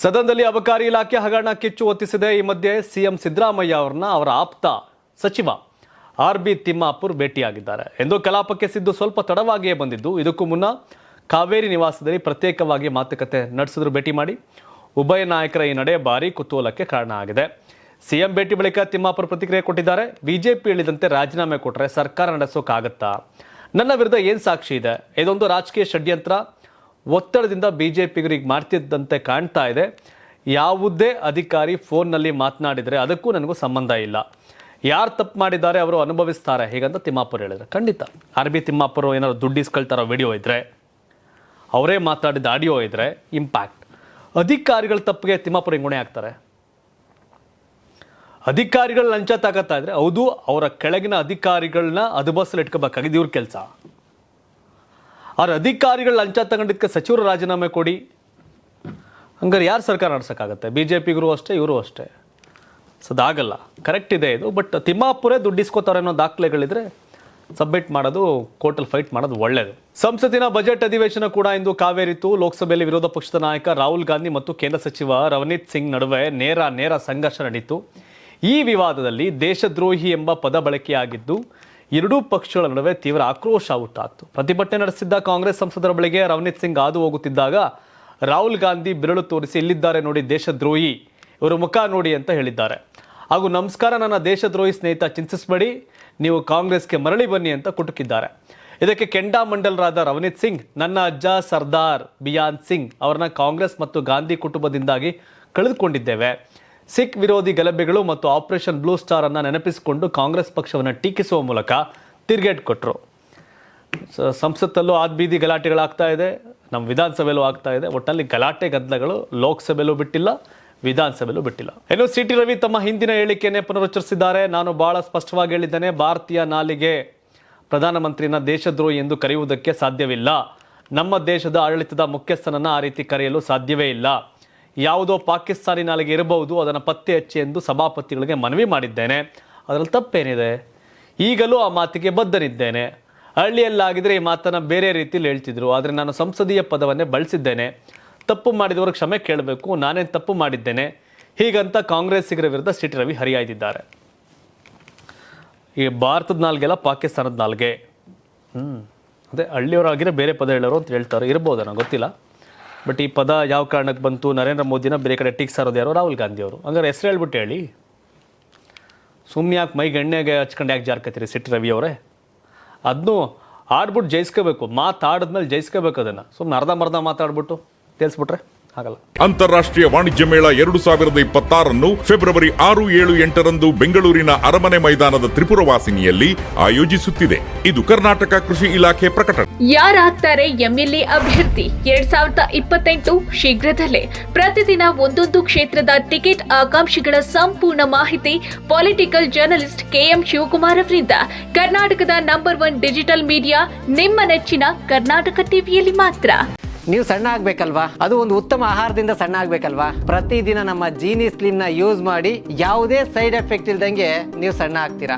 ಸದನದಲ್ಲಿ ಅಬಕಾರಿ ಇಲಾಖೆ ಹಗರಣ ಕಿಚ್ಚು ಹೊತ್ತಿಸಿದೆ. ಈ ಮಧ್ಯೆ ಸಿಎಂ ಸಿದ್ದರಾಮಯ್ಯ ಅವರನ್ನ ಅವರ ಆಪ್ತ ಸಚಿವ ಆರ್.ಬಿ. ತಿಮ್ಮಾಪುರ್ ಭೇಟಿಯಾಗಿದ್ದಾರೆ ಎಂದು ಕಲಾಪಕ್ಕೆ ಸಿದ್ದು ಸ್ವಲ್ಪ ತಡವಾಗಿಯೇ ಬಂದಿದ್ದು. ಇದಕ್ಕೂ ಮುನ್ನ ಕಾವೇರಿ ನಿವಾಸದಲ್ಲಿ ಪ್ರತ್ಯೇಕವಾಗಿ ಮಾತುಕತೆ ನಡೆಸಿದ್ರು. ಭೇಟಿ ಮಾಡಿ ಉಭಯ ನಾಯಕರ ಈ ನಡೆ ಭಾರಿ ಕುತೂಹಲಕ್ಕೆ ಕಾರಣ ಆಗಿದೆ. ಸಿಎಂ ಭೇಟಿ ಬಳಿಕ ತಿಮ್ಮಾಪುರ್ ಪ್ರತಿಕ್ರಿಯೆ ಕೊಟ್ಟಿದ್ದಾರೆ. ಬಿಜೆಪಿ ಹೇಳಿದಂತೆ ರಾಜೀನಾಮೆ ಕೊಟ್ಟರೆ ಸರ್ಕಾರ ನಡೆಸೋಕ್ಕಾಗತ್ತಾ? ನನ್ನ ವಿರುದ್ಧ ಏನು ಸಾಕ್ಷಿ ಇದೆ? ಇದೊಂದು ರಾಜಕೀಯ ಷಡ್ಯಂತ್ರ, ಒತ್ತಡದಿಂದ ಬಿಜೆಪಿಗರಿಗೆ ಮಾಡ್ತಿದ್ದಂತೆ ಕಾಣ್ತಾ ಇದೆ. ಯಾವುದೇ ಅಧಿಕಾರಿ ಫೋನ್ನಲ್ಲಿ ಮಾತನಾಡಿದರೆ ಅದಕ್ಕೂ ನನಗೂ ಸಂಬಂಧ ಇಲ್ಲ. ಯಾರು ತಪ್ಪು ಮಾಡಿದ್ದಾರೆ ಅವರು ಅನುಭವಿಸ್ತಾರೆ ಹೀಗಂತ ತಿಮ್ಮಾಪುರ್ ಹೇಳಿದ್ರು. ಖಂಡಿತ ಆರ್.ಬಿ. ತಿಮ್ಮಾಪುರ್ ಏನಾದ್ರು ದುಡ್ಡು ಇಸ್ಕೊಳ್ತಾರೋ ವಿಡಿಯೋ ಇದ್ರೆ, ಅವರೇ ಮಾತಾಡಿದ ಆಡಿಯೋ ಇದ್ರೆ ಇಂಪ್ಯಾಕ್ಟ್. ಅಧಿಕಾರಿಗಳ ತಪ್ಪಿಗೆ ತಿಮ್ಮಾಪುರ್ ಹಿಂಗ್ ಹೊಣೆ ಆಗ್ತಾರೆ? ಅಧಿಕಾರಿಗಳು ಲಂಚ ತಗೋತಾ ಇದ್ರೆ ಹೌದು, ಅವರ ಕೆಳಗಿನ ಅಧಿಕಾರಿಗಳನ್ನ ಅದುಬಸ್ಸಲ್ಲಿ ಇಟ್ಕೋಬೇಕಾಗಿದ್ದು ಇವ್ರ ಕೆಲಸ. ಅವ್ರ ಅಧಿಕಾರಿಗಳು ಲಂಚ ತಗೊಂಡಿದ್ದಕ್ಕೆ ಸಚಿವರು ರಾಜೀನಾಮೆ ಕೊಡಿ. ಹಂಗಾರೆ ಯಾರು ಸರ್ಕಾರ ನಡೆಸೋಕ್ಕಾಗತ್ತೆ? ಬಿಜೆಪಿಗರು ಅಷ್ಟೇ, ಇವರು ಅಷ್ಟೇ. ಅದಾಗಲ್ಲ. ಕರೆಕ್ಟ್ ಇದೆ ಇದು. ಬಟ್ ತಿಮ್ಮಾಪುರೇ ದುಡ್ಡು ಇಸ್ಕೋತಾರೆ ಅನ್ನೋ ದಾಖಲೆಗಳಿದ್ರೆ ಸಬ್ಮಿಟ್ ಮಾಡೋದು, ಕೋರ್ಟಲ್ಲಿ ಫೈಟ್ ಮಾಡೋದು ಒಳ್ಳೆಯದು. ಸಂಸತ್ತಿನ ಬಜೆಟ್ ಅಧಿವೇಶನ ಕೂಡ ಇಂದು ಕಾವೇರಿತು. ಲೋಕಸಭೆಯಲ್ಲಿ ವಿರೋಧ ಪಕ್ಷದ ನಾಯಕ ರಾಹುಲ್ ಗಾಂಧಿ ಮತ್ತು ಕೇಂದ್ರ ಸಚಿವ ರವನೀತ್ ಸಿಂಗ್ ನಡುವೆ ನೇರ ಸಂಘರ್ಷ ನಡೆಯಿತು. ಈ ವಿವಾದದಲ್ಲಿ ದೇಶದ್ರೋಹಿ ಎಂಬ ಪದ ಬಳಕೆಯಾಗಿದ್ದು ಎರಡೂ ಪಕ್ಷಗಳ ನಡುವೆ ತೀವ್ರ ಆಕ್ರೋಶ ಹುಟ್ಟಾಯಿತು. ಪ್ರತಿಭಟನೆ ನಡೆಸಿದ್ದ ಕಾಂಗ್ರೆಸ್ ಸಂಸದರ ಬಳಿಗೆ ರವನೀತ್ ಸಿಂಗ್ ಹಾದು ಹೋಗುತ್ತಿದ್ದಾಗ ರಾಹುಲ್ ಗಾಂಧಿ ಬೆರಳು ತೋರಿಸಿ, ಇಲ್ಲಿದ್ದಾರೆ ನೋಡಿ ದೇಶದ್ರೋಹಿ, ಇವರು ಮುಖ ನೋಡಿ ಅಂತ ಹೇಳಿದ್ದಾರೆ. ಹಾಗೂ ನಮಸ್ಕಾರ, ನನ್ನ ದೇಶದ್ರೋಹಿ ಸ್ನೇಹಿತ, ಚಿಂತಿಸಬೇಡಿ, ನೀವು ಕಾಂಗ್ರೆಸ್ಗೆ ಮರಳಿ ಬನ್ನಿ ಅಂತ ಕುಟುಕಿದ್ದಾರೆ. ಇದಕ್ಕೆ ಕೆಂಡಾಮಂಡಲರಾದ ರವನೀತ್ ಸಿಂಗ್, ನನ್ನ ಅಜ್ಜ ಸರ್ದಾರ್ ಬಿಯಾನ್ ಸಿಂಗ್ ಅವರನ್ನ ಕಾಂಗ್ರೆಸ್ ಮತ್ತು ಗಾಂಧಿ ಕುಟುಂಬದಿಂದಾಗಿ ಕಳೆದುಕೊಂಡಿದ್ದೇವೆ. ಸಿಖ್ ವಿರೋಧಿ ಗಲಭೆಗಳು ಮತ್ತು ಆಪರೇಷನ್ ಬ್ಲೂ ಸ್ಟಾರ್ ಅನ್ನ ನೆನಪಿಸಿಕೊಂಡು ಕಾಂಗ್ರೆಸ್ ಪಕ್ಷವನ್ನು ಟೀಕಿಸುವ ಮೂಲಕ ತಿರುಗೇಟು ಕೊಟ್ಟರು. ಸಂಸತ್ತಲ್ಲೂ ಆದ್ಬೀದಿ ಗಲಾಟೆಗಳಾಗ್ತಾ ಇದೆ, ನಮ್ಮ ವಿಧಾನಸಭೆಯಲ್ಲೂ ಆಗ್ತಾ ಇದೆ. ಒಟ್ಟಲ್ಲಿ ಗಲಾಟೆ ಗದ್ದಲಗಳು ಲೋಕಸಭೆಯಲ್ಲೂ ಬಿಟ್ಟಿಲ್ಲ, ವಿಧಾನಸಭೆಯಲ್ಲೂ ಬಿಟ್ಟಿಲ್ಲ. ಇನ್ನು ಸಿ.ಟಿ. ರವಿ ತಮ್ಮ ಹಿಂದಿನ ಹೇಳಿಕೆಯನ್ನೇ ಪುನರುಚ್ಚರಿಸಿದ್ದಾರೆ. ನಾನು ಬಹಳ ಸ್ಪಷ್ಟವಾಗಿ ಹೇಳಿದ್ದೇನೆ, ಭಾರತೀಯ ನಾಲಿಗೆ ಪ್ರಧಾನಮಂತ್ರಿನ ದೇಶದ್ರೋಹಿ ಎಂದು ಕರೆಯುವುದಕ್ಕೆ ಸಾಧ್ಯವಿಲ್ಲ. ನಮ್ಮ ದೇಶದ ಆಡಳಿತದ ಮುಖ್ಯಸ್ಥನನ್ನ ಆ ರೀತಿ ಕರೆಯಲು ಸಾಧ್ಯವೇ ಇಲ್ಲ. ಯಾವುದೋ ಪಾಕಿಸ್ತಾನಿ ನಾಲಿಗೆ ಇರಬಹುದು, ಅದನ್ನು ಪತ್ತೆ ಹಚ್ಚಿ ಎಂದು ಸಭಾಪತಿಗಳಿಗೆ ಮನವಿ ಮಾಡಿದ್ದೇನೆ. ಅದರಲ್ಲಿ ತಪ್ಪೇನಿದೆ? ಈಗಲೂ ಆ ಮಾತಿಗೆ ಬದ್ಧನಿದ್ದೇನೆ. ಹಳ್ಳಿಯಲ್ಲಾಗಿದ್ರೆ ಈ ಮಾತನ್ನು ಬೇರೆ ರೀತಿಯಲ್ಲಿ ಹೇಳ್ತಿದ್ರು, ಆದರೆ ನಾನು ಸಂಸದೀಯ ಪದವನ್ನೇ ಬಳಸಿದ್ದೇನೆ. ತಪ್ಪು ಮಾಡಿದವರು ಕ್ಷಮೆ ಕೇಳಬೇಕು, ನಾನೇನು ತಪ್ಪು ಮಾಡಿದ್ದೇನೆ ಹೀಗಂತ ಕಾಂಗ್ರೆಸ್ಸಿಗರ ವಿರುದ್ಧ ಸಿ.ಟಿ. ರವಿ ಹರಿಹಾಯ್ದಿದ್ದಾರೆ. ಈ ಭಾರತದ ನಾಲ್ಗೆಲ್ಲ ಪಾಕಿಸ್ತಾನದ ನಾಲ್ಗೆ. ಅದೇ ಹಳ್ಳಿಯವರಾಗಿರೋ ಬೇರೆ ಪದ ಹೇಳೋರು ಅಂತ ಹೇಳ್ತಾರೆ, ಇರ್ಬೋದು, ನನಗೆ ಗೊತ್ತಿಲ್ಲ. ಬಟ್ ಈ ಪದ ಯಾವ ಕಾರಣಕ್ಕೆ ಬಂತು? ನರೇಂದ್ರ ಮೋದಿನ ಬೇರೆ ಕಡೆ ಟೀಕ್ಸಾರೋದು ಯಾರೋ ರಾಹುಲ್ ಗಾಂಧಿ ಅವರು. ಹಂಗಾರೆ ಹೆಸರು ಹೇಳ್ಬಿಟ್ಟು ಹೇಳಿ, ಸುಮ್ಮನೆ ಯಾಕೆ ಮೈಗೆ ಎಣ್ಣೆಗೆ ಹಚ್ಕೊಂಡು ಯಾಕೆ ಜಾರ್ಕತ್ತೀರಿ ಸಿ.ಟಿ. ರವಿ ಅವರೇ? ಅದನ್ನು ಆಡ್ಬಿಟ್ಟು ಜಯಿಸ್ಕೋಬೇಕು, ಮಾತಾಡಿದ್ಮೇಲೆ ಜಯಿಸ್ಕೋಬೇಕು. ಅದನ್ನು ಸುಮ್ಮನೆ ಅರ್ಧ ಮಾತಾಡ್ಬಿಟ್ಟು ತಿಳಿಸ್ಬಿಟ್ರೆ ಆಗಲ್ಲ. ಅಂತಾರಾಷ್ಟ್ರೀಯ ವಾಣಿಜ್ಯ ಮೇಳ 2026 ಫೆಬ್ರವರಿ 6, 7, 8ರಂದು ಬೆಂಗಳೂರಿನ ಅರಮನೆ ಮೈದಾನದ ತ್ರಿಪುರವಾಸಿನಿಯಲ್ಲಿ ಆಯೋಜಿಸುತ್ತಿದೆ. ಇದು ಕರ್ನಾಟಕ ಕೃಷಿ ಇಲಾಖೆ ಪ್ರಕಟಣೆ. ಯಾರಾಗ್ತಾರೆ ಎಂಎಲ್ಎ ಅಭ್ಯರ್ಥಿ 2028 ಶೀಘ್ರದಲ್ಲೇ. ಪ್ರತಿದಿನ ಒಂದೊಂದು ಕ್ಷೇತ್ರದ ಟಿಕೆಟ್ ಆಕಾಂಕ್ಷಿಗಳ ಸಂಪೂರ್ಣ ಮಾಹಿತಿ ಪೊಲಿಟಿಕಲ್ ಜರ್ನಲಿಸ್ಟ್ KM ಶಿವಕುಮಾರ್ ಅವರಿಂದ. ಕರ್ನಾಟಕದ ನಂಬರ್ 1 ಡಿಜಿಟಲ್ ಮೀಡಿಯಾ ನಿಮ್ಮ ನೆಚ್ಚಿನ ಕರ್ನಾಟಕ ಟಿವಿಯಲ್ಲಿ ಮಾತ್ರ. ನೀವು ಸಣ್ಣ ಆಗ್ಬೇಕಲ್ವಾ? ಅದು ಒಂದು ಉತ್ತಮ ಆಹಾರದಿಂದ ಸಣ್ಣ ಆಗ್ಬೇಕಲ್ವಾ? ಪ್ರತಿದಿನ ನಮ್ಮ ಜೀನಿ ಸ್ಲಿಮ್ ನ ಯೂಸ್ ಮಾಡಿ ಯಾವುದೇ ಸೈಡ್ ಎಫೆಕ್ಟ್ ಇಲ್ದಂಗೆ ನೀವು ಸಣ್ಣ ಆಗ್ತೀರಾ.